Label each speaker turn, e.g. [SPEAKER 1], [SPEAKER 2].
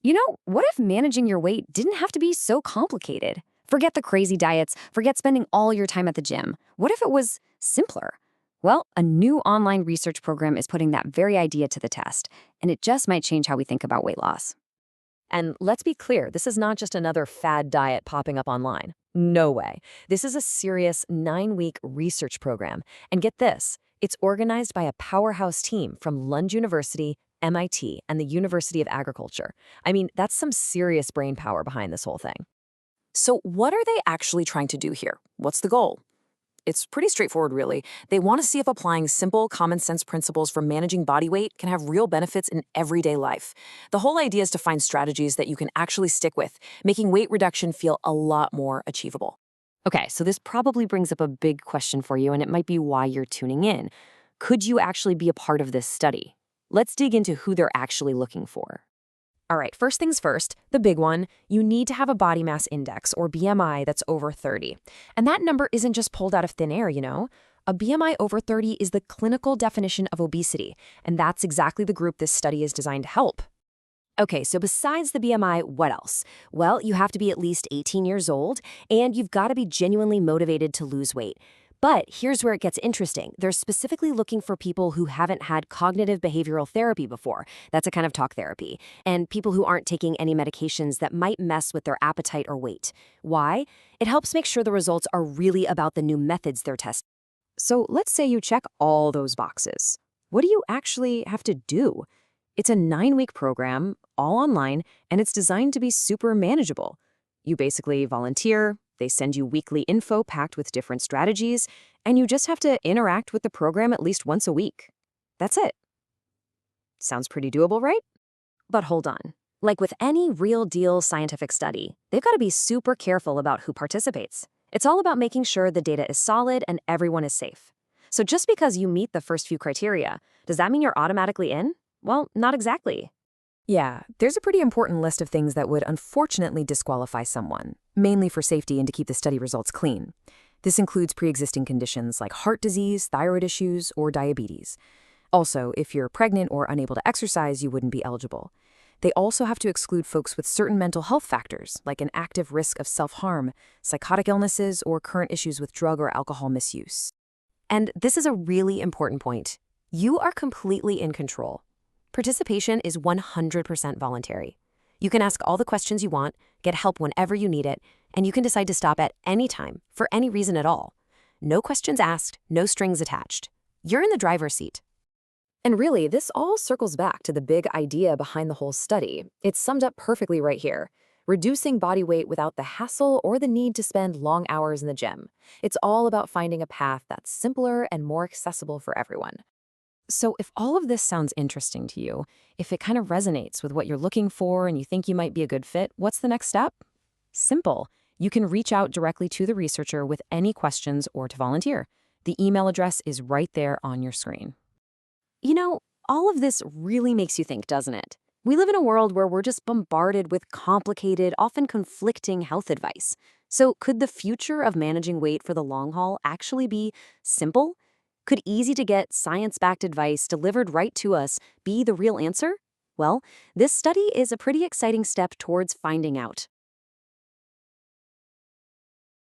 [SPEAKER 1] What if managing your weight didn't have to be so complicated? Forget the crazy diets, forget spending all your time at the gym. What if it was simpler? Well, a new online research program is putting that very idea to the test, and it just might change how we think about weight loss.
[SPEAKER 2] And let's be clear, this is not just another fad diet popping up online. No way. This is a serious 9-week research program. And get this, it's organized by a powerhouse team from Lund University, MIT, and the University of Agriculture. I mean, that's some serious brain power behind this whole thing.
[SPEAKER 3] So what are they actually trying to do here? What's the goal? It's pretty straightforward, really. They want to see if applying simple, common sense principles for managing body weight can have real benefits in everyday life. The whole idea is to find strategies that you can actually stick with, making weight reduction feel a lot more achievable.
[SPEAKER 1] Okay, so this probably brings up a big question for you, and it might be why you're tuning in. Could you actually be a part of this study? Let's dig into who they're actually looking for.
[SPEAKER 2] All right, first things first, the big one, you need to have a body mass index, or BMI, that's over 30. And that number isn't just pulled out of thin air, you know? A BMI over 30 is the clinical definition of obesity, and that's exactly the group this study is designed to help.
[SPEAKER 1] Okay, so besides the BMI, what else? Well, you have to be at least 18 years old, and you've got to be genuinely motivated to lose weight. But here's where it gets interesting. They're specifically looking for people who haven't had cognitive behavioral therapy before. That's a kind of talk therapy. And people who aren't taking any medications that might mess with their appetite or weight. Why? It helps make sure the results are really about the new methods they're testing. So let's say you check all those boxes. What do you actually have to do? It's a 9-week program, all online, and it's designed to be super manageable. You basically volunteer, they send you weekly info packed with different strategies, and you just have to interact with the program at least once a week. That's it. Sounds pretty doable, right? But hold on. Like with any real deal scientific study, they've got to be super careful about who participates. It's all about making sure the data is solid and everyone is safe. So just because you meet the first few criteria, does that mean you're automatically in? Well, not exactly.
[SPEAKER 2] Yeah, there's a pretty important list of things that would unfortunately disqualify someone, mainly for safety and to keep the study results clean. This includes pre-existing conditions like heart disease, thyroid issues, or diabetes. Also, if you're pregnant or unable to exercise, you wouldn't be eligible. They also have to exclude folks with certain mental health factors, like an active risk of self-harm, psychotic illnesses, or current issues with drug or alcohol misuse.
[SPEAKER 1] And this is a really important point. You are completely in control. Participation is 100% voluntary. You can ask all the questions you want, get help whenever you need it, and you can decide to stop at any time, for any reason at all. No questions asked, no strings attached. You're in the driver's seat. And really, this all circles back to the big idea behind the whole study. It's summed up perfectly right here. Reducing body weight without the hassle or the need to spend long hours in the gym. It's all about finding a path that's simpler and more accessible for everyone. So if all of this sounds interesting to you, if it kind of resonates with what you're looking for and you think you might be a good fit, what's the next step? Simple. You can reach out directly to the researcher with any questions or to volunteer. The email address is right there on your screen. All of this really makes you think, doesn't it? We live in a world where we're just bombarded with complicated, often conflicting health advice. So could the future of managing weight for the long haul actually be simple? Could easy-to-get, science-backed advice delivered right to us be the real answer? Well, this study is a pretty exciting step towards finding out.